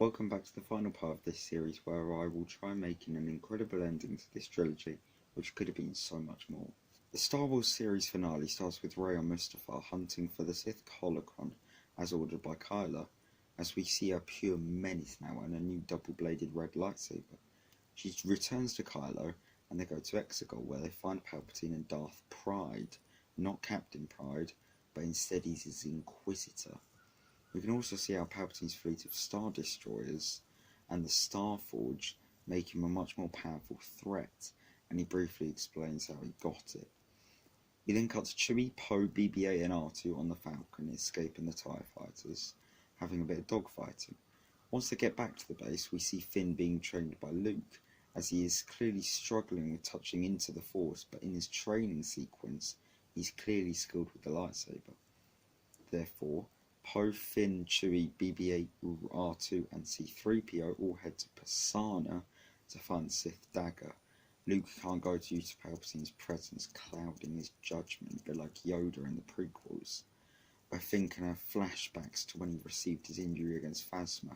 Welcome back to the final part of this series where I will try making an incredible ending to this trilogy, which could have been so much more. The Star Wars series finale starts with Rey and Mustafar hunting for the Sith holocron as ordered by Kylo, as we see a pure menace now and a new double-bladed red lightsaber. She returns to Kylo and they go to Exegol where they find Palpatine and Darth Pride, not Captain Pride, but instead he's his Inquisitor. We can also see how Palpatine's fleet of Star Destroyers and the Star Forge make him a much more powerful threat, and he briefly explains how he got it. We then cut to Chewie, Poe, BB-8 and R2 on the Falcon escaping the TIE fighters, having a bit of dogfighting. Once they get back to the base, we see Finn being trained by Luke, as he is clearly struggling with touching into the Force, but in his training sequence, he's clearly skilled with the lightsaber. Therefore, Poe, Finn, Chewie, BB-8, R2 and C-3PO all head to Pasaana to find the Sith dagger. Luke can't go due to Palpatine's presence clouding his judgment, but like Yoda in the prequels, where Finn can have flashbacks to when he received his injury against Phasma,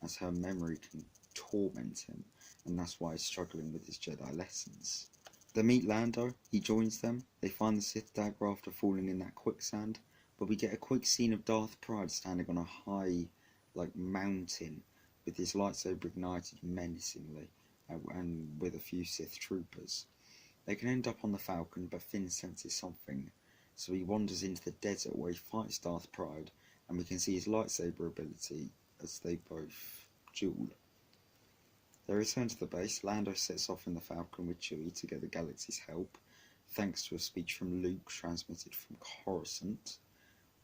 as her memory can torment him, and that's why he's struggling with his Jedi lessons. They meet Lando, he joins them, they find the Sith dagger after falling in that quicksand, but we get a quick scene of Darth Pride standing on a high, mountain, with his lightsaber ignited menacingly, and with a few Sith troopers. They can end up on the Falcon, but Finn senses something, so he wanders into the desert where he fights Darth Pride, and we can see his lightsaber ability as they both duel. They return to the base. Lando sets off in the Falcon with Chewie to get the galaxy's help, thanks to a speech from Luke transmitted from Coruscant.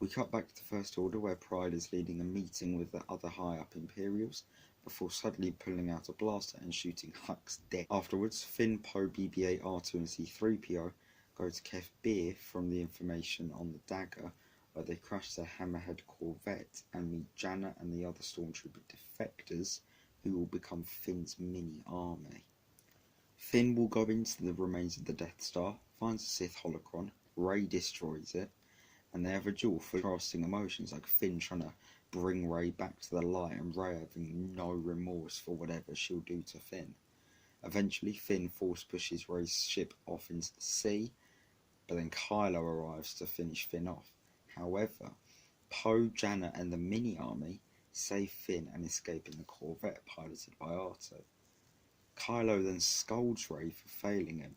We cut back to the First Order where Pride is leading a meeting with the other high-up Imperials before suddenly pulling out a blaster and shooting Hux dead. Afterwards, Finn, Poe, BB-8, R2 and C-3PO go to Kef Bir from the information on the dagger, where they crash their Hammerhead Corvette and meet Janna and the other Stormtrooper defectors who will become Finn's mini-army. Finn will go into the remains of the Death Star, finds a Sith holocron, Rey destroys it, and they have a duel for contrasting emotions, like Finn trying to bring Rey back to the light and Rey having no remorse for whatever she'll do to Finn. Eventually, Finn force pushes Rey's ship off into the sea, but then Kylo arrives to finish Finn off. However, Poe, Janna and the mini-army save Finn and escape in the Corvette piloted by R2. Kylo then scolds Rey for failing him.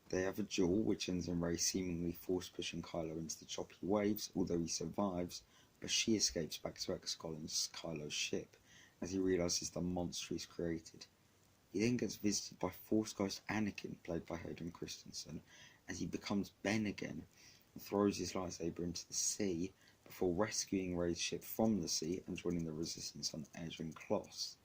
They have a duel which ends in Rey seemingly force-pushing Kylo into the choppy waves, although he survives, but she escapes back to Exegol in Kylo's ship, as he realises the monster he's created. He then gets visited by Force Ghost Anakin, played by Hayden Christensen, as he becomes Ben again, and throws his lightsaber into the sea, before rescuing Rey's ship from the sea and joining the Resistance on Erdrin Kloss.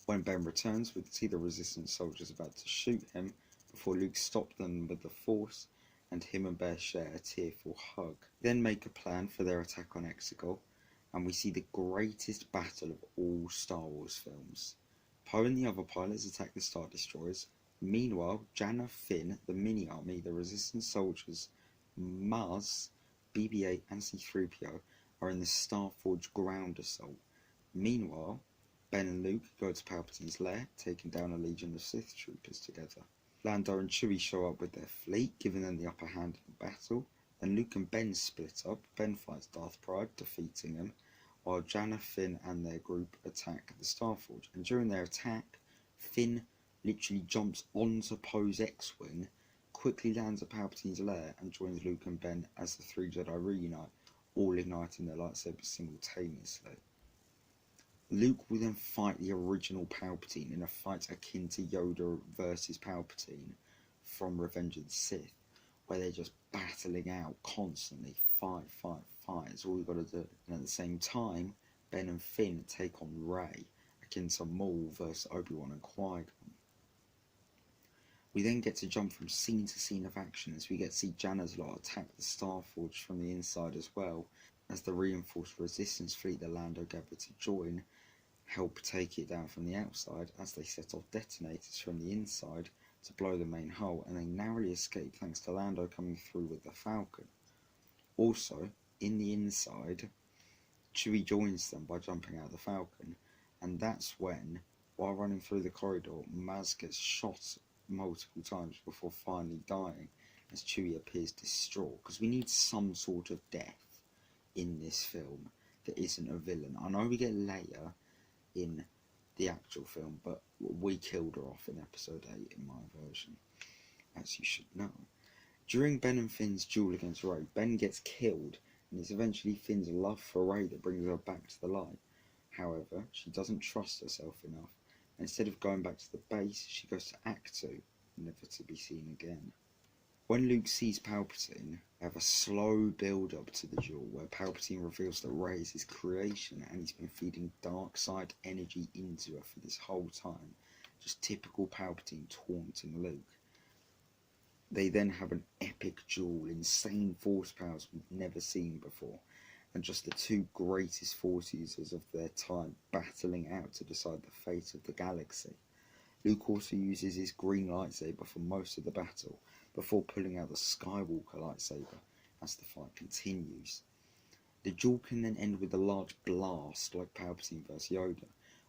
When Ben returns, we can see the Resistance soldiers about to shoot him, before Luke stopped them with the Force, and him and Bear share a tearful hug. They then make a plan for their attack on Exegol, and we see the greatest battle of all Star Wars films. Poe and the other pilots attack the Star Destroyers. Meanwhile, Janna, Finn, the mini-army, the Resistance soldiers, Maz, BB-8 and C-3PO are in the Star Forge ground assault. Meanwhile, Ben and Luke go to Palpatine's lair, taking down a legion of Sith troopers together. Lando and Chewie show up with their fleet, giving them the upper hand in battle. Then Luke and Ben split up. Ben fights Darth Pride, defeating him, while Janna, Finn and their group attack the Star Forge. And during their attack, Finn literally jumps onto Poe's X-Wing, quickly lands at Palpatine's lair and joins Luke and Ben as the three Jedi reunite, all igniting their lightsabers simultaneously. Luke will then fight the original Palpatine in a fight akin to Yoda versus Palpatine from Revenge of the Sith, where they're just battling out constantly, fight, it's all you've got to do. And at the same time, Ben and Finn take on Rey, akin to Maul versus Obi-Wan and Qui-Gon. We then get to jump from scene to scene of action as we get to see Janna's lot attack the Star Forge from the inside as well, as the reinforced Resistance fleet that Lando gathered to join help take it down from the outside as they set off detonators from the inside to blow the main hull, and they narrowly escape thanks to Lando coming through with the Falcon. Also, in the inside, Chewie joins them by jumping out of the Falcon, And that's when, while running through the corridor, Maz gets shot multiple times before finally dying as Chewie appears distraught, because we need some sort of death in this film that isn't a villain. I know we get Leia in the actual film, but we killed her off in episode 8 in my version, as you should know. During Ben and Finn's duel against Rey, Ben gets killed, and it's eventually Finn's love for Rey that brings her back to the light. However, she doesn't trust herself enough, and instead of going back to the base, she goes to Acto, never to be seen again. When Luke sees Palpatine, we have a slow build-up to the duel, where Palpatine reveals that Rey is his creation, and he's been feeding dark side energy into her for this whole time. Just typical Palpatine taunting Luke. They then have an epic duel, insane force powers we've never seen before, and just the two greatest force users of their time battling out to decide the fate of the galaxy. Luke also uses his green lightsaber for most of the battle, before pulling out the Skywalker lightsaber as the fight continues. The duel can then end with a large blast like Palpatine vs Yoda,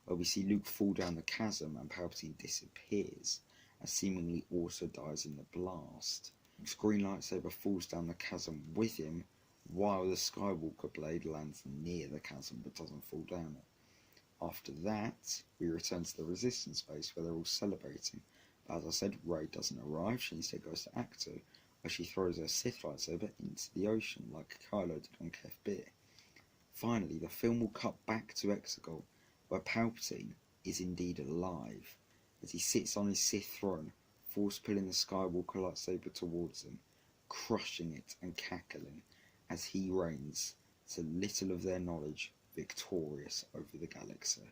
where we see Luke fall down the chasm and Palpatine disappears, and seemingly also dies in the blast. Luke's green lightsaber falls down the chasm with him, while the Skywalker blade lands near the chasm but doesn't fall down it. After that, we return to the Resistance base where they're all celebrating, but as I said, Rey doesn't arrive. She instead goes to Acto, where she throws her Sith lightsaber into the ocean like Kylo did on Kef Bir. Finally, the film will cut back to Exegol, where Palpatine is indeed alive, as he sits on his Sith throne, force pulling the Skywalker lightsaber towards him, crushing it and cackling, as he reigns, to little of their knowledge, victorious over the galaxy.